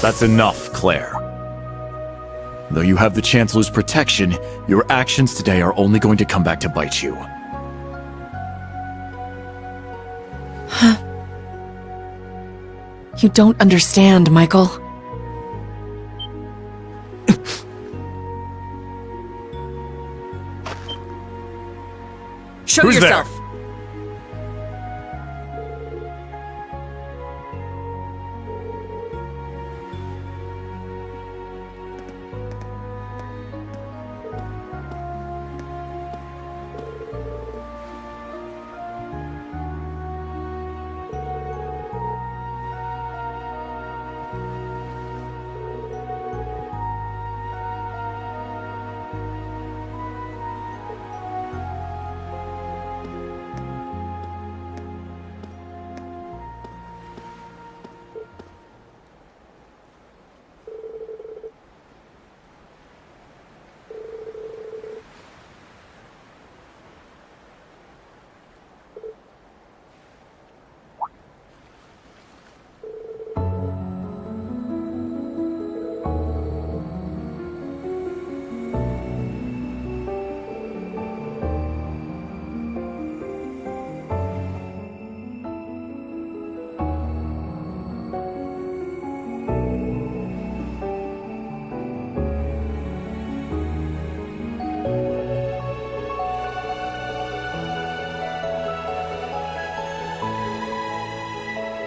That's enough, Claire. Though you have the Chancellor's protection, your actions today are only going to come back to bite you. You don't understand, Michael. Show Who's yourself! there?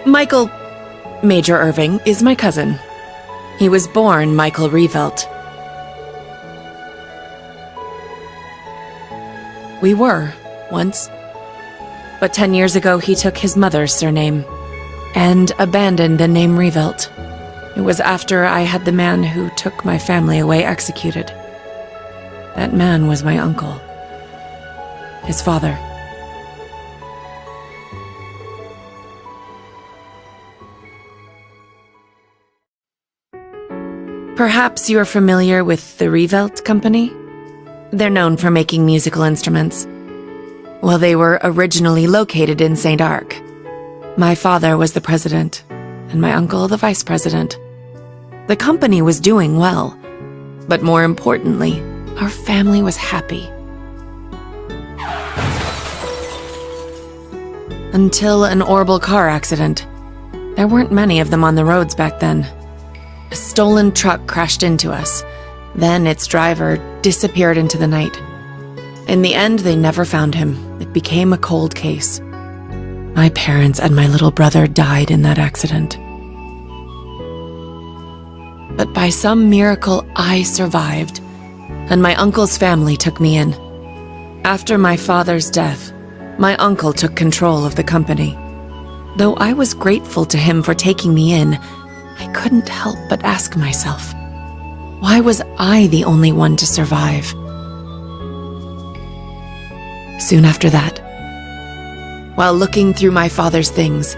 Michael Major Irving is my cousin. He was born Michael Revelt. We were, once. But 10 years ago, he took his mother's surname and abandoned the name Revelt. It was after I had the man who took my family away executed. That man was my uncle. His father. Perhaps you're familiar with the Revelt Company? They're known for making musical instruments. Well, they were originally located in St. Arc. My father was the president, and my uncle the vice president. The company was doing well, but more importantly, our family was happy. Until an horrible car accident. There weren't many of them on the roads back then. A stolen truck crashed into us. Then its driver disappeared into the night. In the end, they never found him. It became a cold case. My parents and my little brother died in that accident. But by some miracle, I survived, and my uncle's family took me in. After my father's death, my uncle took control of the company. Though I was grateful to him for taking me in, I couldn't help but ask myself, why was I the only one to survive? Soon after that, while looking through my father's things,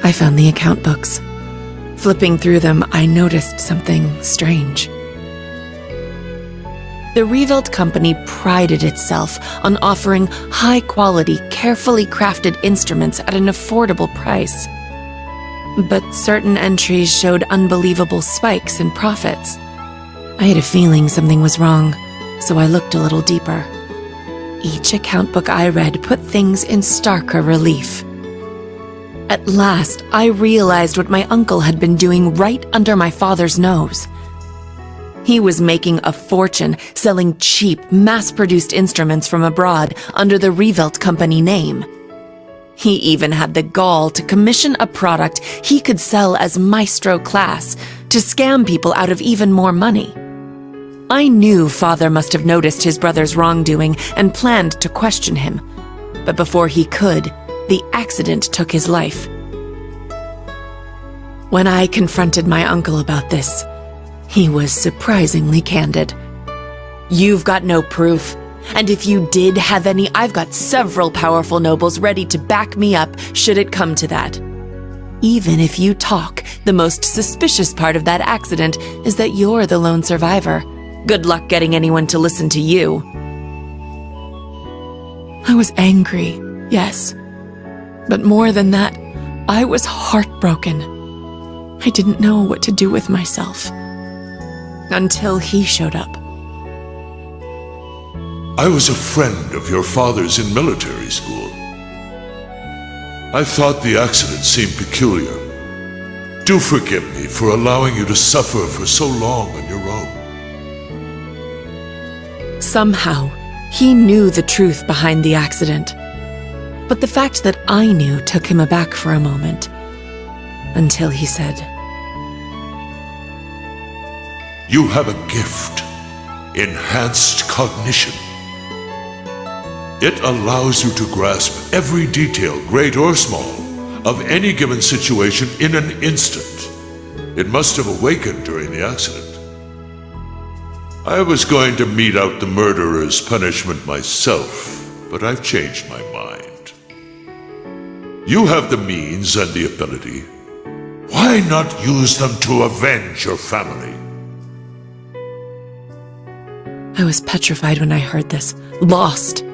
I found the account books. Flipping through them, I noticed something strange. The Revelt Company prided itself on offering high-quality, carefully crafted instruments at an affordable price. But certain entries showed unbelievable spikes in profits. I had a feeling something was wrong, so I looked a little deeper. Each account book I read put things in starker relief. At last, I realized what my uncle had been doing right under my father's nose. He was making a fortune selling cheap, mass-produced instruments from abroad under the Revelt Company name. He even had the gall to commission a product he could sell as Maestro Class to scam people out of even more money. I knew Father must have noticed his brother's wrongdoing and planned to question him. But before he could, the accident took his life. When I confronted my uncle about this, he was surprisingly candid. "You've got no proof. And if you did have any, I've got several powerful nobles ready to back me up should it come to that. Even if you talk, the most suspicious part of that accident is that you're the lone survivor. Good luck getting anyone to listen to you." I was angry, yes. But more than that, I was heartbroken. I didn't know what to do with myself. Until he showed up. I was a friend of your father's in military school. I thought the accident seemed peculiar. Do forgive me for allowing you to suffer for so long on your own. Somehow, he knew the truth behind the accident. But the fact that I knew took him aback for a moment. Until he said, You have a gift, enhanced cognition. It allows you to grasp every detail, great or small, of any given situation in an instant. It must have awakened during the accident. I was going to mete out the murderer's punishment myself, but I've changed my mind. You have the means and the ability. Why not use them to avenge your family? I was petrified when I heard this, lost.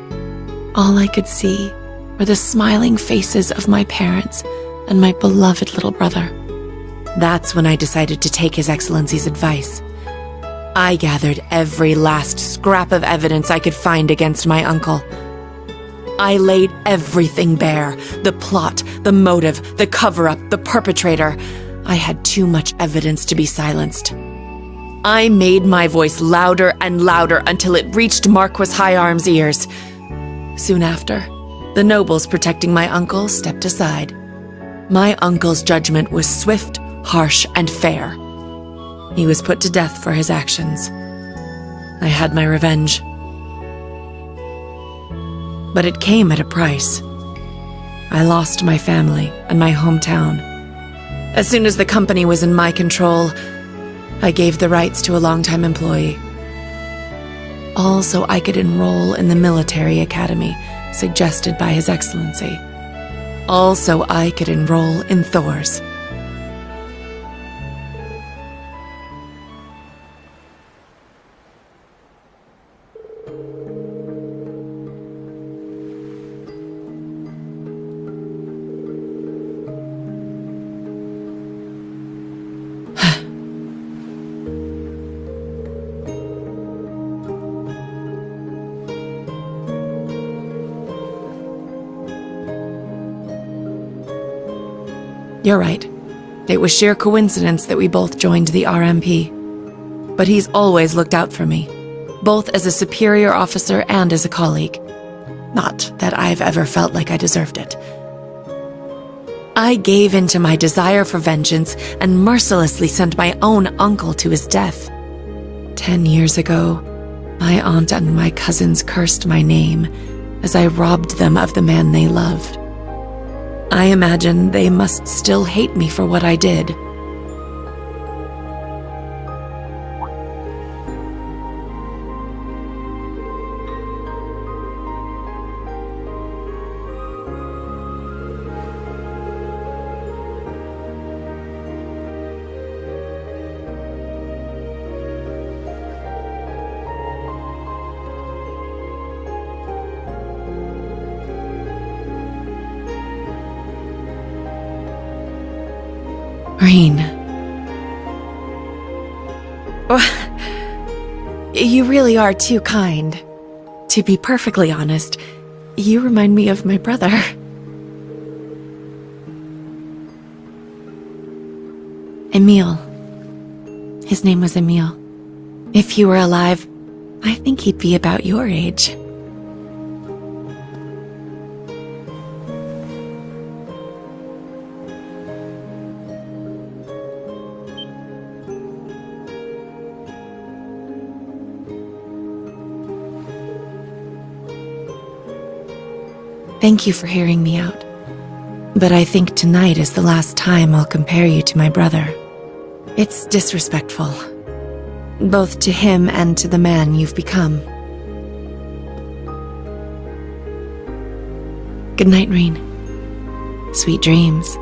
All I could see were the smiling faces of my parents and my beloved little brother. That's when I decided to take His Excellency's advice. I gathered every last scrap of evidence I could find against my uncle. I laid everything bare, the plot, the motive, the cover-up, the perpetrator. I had too much evidence to be silenced. I made my voice louder and louder until it reached Marquis Higharm's ears. Soon after, the nobles protecting my uncle stepped aside. My uncle's judgment was swift, harsh, and fair. He was put to death for his actions. I had my revenge. But it came at a price. I lost my family and my hometown. As soon as the company was in my control, I gave the rights to a longtime employee. All so I could enroll in the military academy suggested by His Excellency. All so I could enroll in Thors. You're right. It was sheer coincidence that we both joined the RMP. But he's always looked out for me, both as a superior officer and as a colleague. Not that I've ever felt like I deserved it. I gave in to my desire for vengeance and mercilessly sent my own uncle to his death. 10 years ago, my aunt and my cousins cursed my name as I robbed them of the man they loved. I imagine they must still hate me for what I did. Rain. Oh, you really are too kind. To be perfectly honest, you remind me of my brother. Emil. His name was Emil. If he were alive, I think he'd be about your age. Thank you for hearing me out. But I think tonight is the last time I'll compare you to my brother. It's disrespectful, both to him and to the man you've become. Good night, Rain. Sweet dreams.